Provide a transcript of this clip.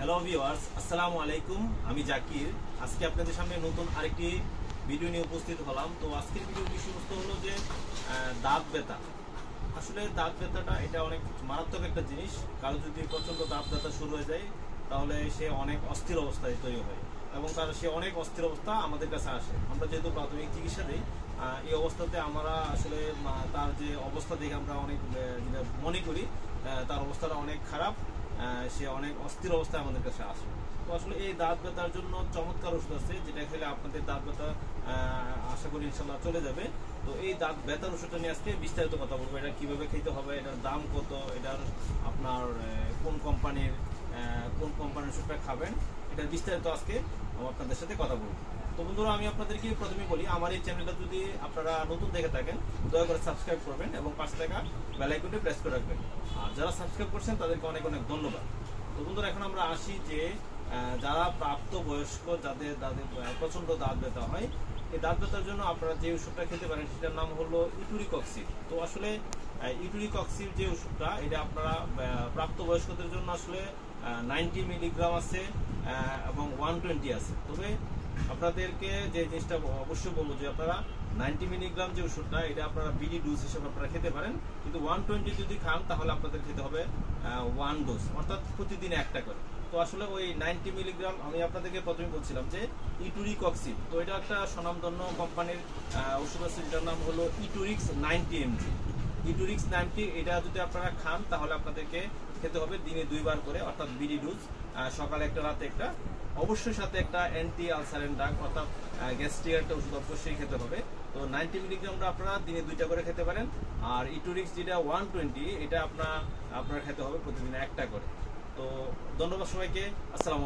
Hello viewers, আসসালামু আলাইকুম। আমি জাকির। আজকে আপনাদের সামনে নতুন আরেকটি ভিডিও নিয়ে উপস্থিত হলাম। তো আজকের ভিডিওর বিষয়বস্তু হলো যে দাঁত ব্যথা। আসলে দাঁত ব্যথাটা এটা অনেক মারাত্মক একটা জিনিস। কারো যদি প্রচণ্ড দাঁত ব্যথা শুরু হয়ে যায় তাহলে সে অনেক অস্থির অবস্থায় তৈরি হয় এবং সে অনেক অস্থির অবস্থা আমাদের কাছে আসে। আমরা যেহেতু প্রাথমিক চিকিৎসা দিই, এই অবস্থাতে আমরা আসলে তার যে অবস্থা দেখে আমরা অনেক যেটা মনে করি তার অবস্থাটা অনেক খারাপ। সে অনেক অস্থির অবস্থায় আমাদের কাছে আসে। তো আসলে এই দাঁত ব্যথার জন্য চমৎকার ওষুধ আছে, যেটা খেলে আপনাদের দাঁত ব্যথা আশা করি ইনশাল্লাহ চলে যাবে। তো এই দাঁত ব্যথার ওষুধটা নিয়ে আজকে বিস্তারিত কথা বলবো। এটা কিভাবে খেতে হবে, এটার দাম কত, এটার আপনার কোন কোম্পানির ওষুধটা খাবেন, এটার বিস্তারিত আজকে আপনাদের সাথে কথা বলবো। তো বন্ধুরা, আমি আপনাদেরকে প্রথমে বলি, আমার এই চ্যানেলটা যদি আপনারা নতুন দেখে থাকেন দয়া করে সাবস্ক্রাইব করবেন এবং পাশে থাকা বেল আইকনটি প্রেস করে রাখবেন। আর যারা সাবস্ক্রাইব করছেন তাদেরকে অনেক অনেক ধন্যবাদ। তো বন্ধুরা, এখন আমরা আসি যে যারা প্রাপ্ত বয়স্ক, যাদের প্রচণ্ড দাঁত ব্যথা হয়, এই দাঁত ব্যথার জন্য আপনারা যে ওষুধটা খেতে পারেন সেটার নাম হলো ইটুরিকক্সিব। তো আসলে ইটুরিকক্সিব যে ওষুধটা, এটা আপনারা প্রাপ্ত বয়স্কদের জন্য আসলে 90 মিলিগ্রাম আছে এবং 120 আছে। তবে আপনাদেরকে যে জিনিসটা অবশ্যই বলবো যে আপনারা 90 মিলিগ্রাম যে ওষুধটা, এটা আপনারা বিডি ডোজ হিসেবে আপনারা খেতে পারেন। কিন্তু 120 যদি খান তাহলে আপনাদের খেতে হবে 1 ডোজ, অর্থাৎ প্রতিদিন একটা করে। তো আসলে ওই 90 মিলিগ্রাম আমি আপনাদেরকে প্রথমে বলছিলাম যে ইটুরিকক্সিব। তো এটা একটা স্বনামধন্য কোম্পানির ওষুধ আছে, যেটার নাম হলো ইটুরিক্স 90 mg। ইটুরিক্স 90 এটা যদি আপনারা খান তাহলে আপনাদেরকে খেতে হবে দিনে 2 বার করে, অর্থাৎ বিডি ডোজ, সকালে একটা রাতে একটা। অবশ্যই সাথে একটা অ্যান্টি আলসারেন ড্রাগ অর্থাৎ গ্যাস্ট্রিক একটা ওষুধ অবশ্যই খেতে হবে। তো 90 মিলিগ্রামটা আপনারা দিনে 2টা করে খেতে পারেন। আর ইটুরিক্স যেটা 120, এটা আপনার খেতে হবে প্রতিদিন একটা করে। তো ধন্যবাদ সবাইকে। আসসালামু আলাইকুম।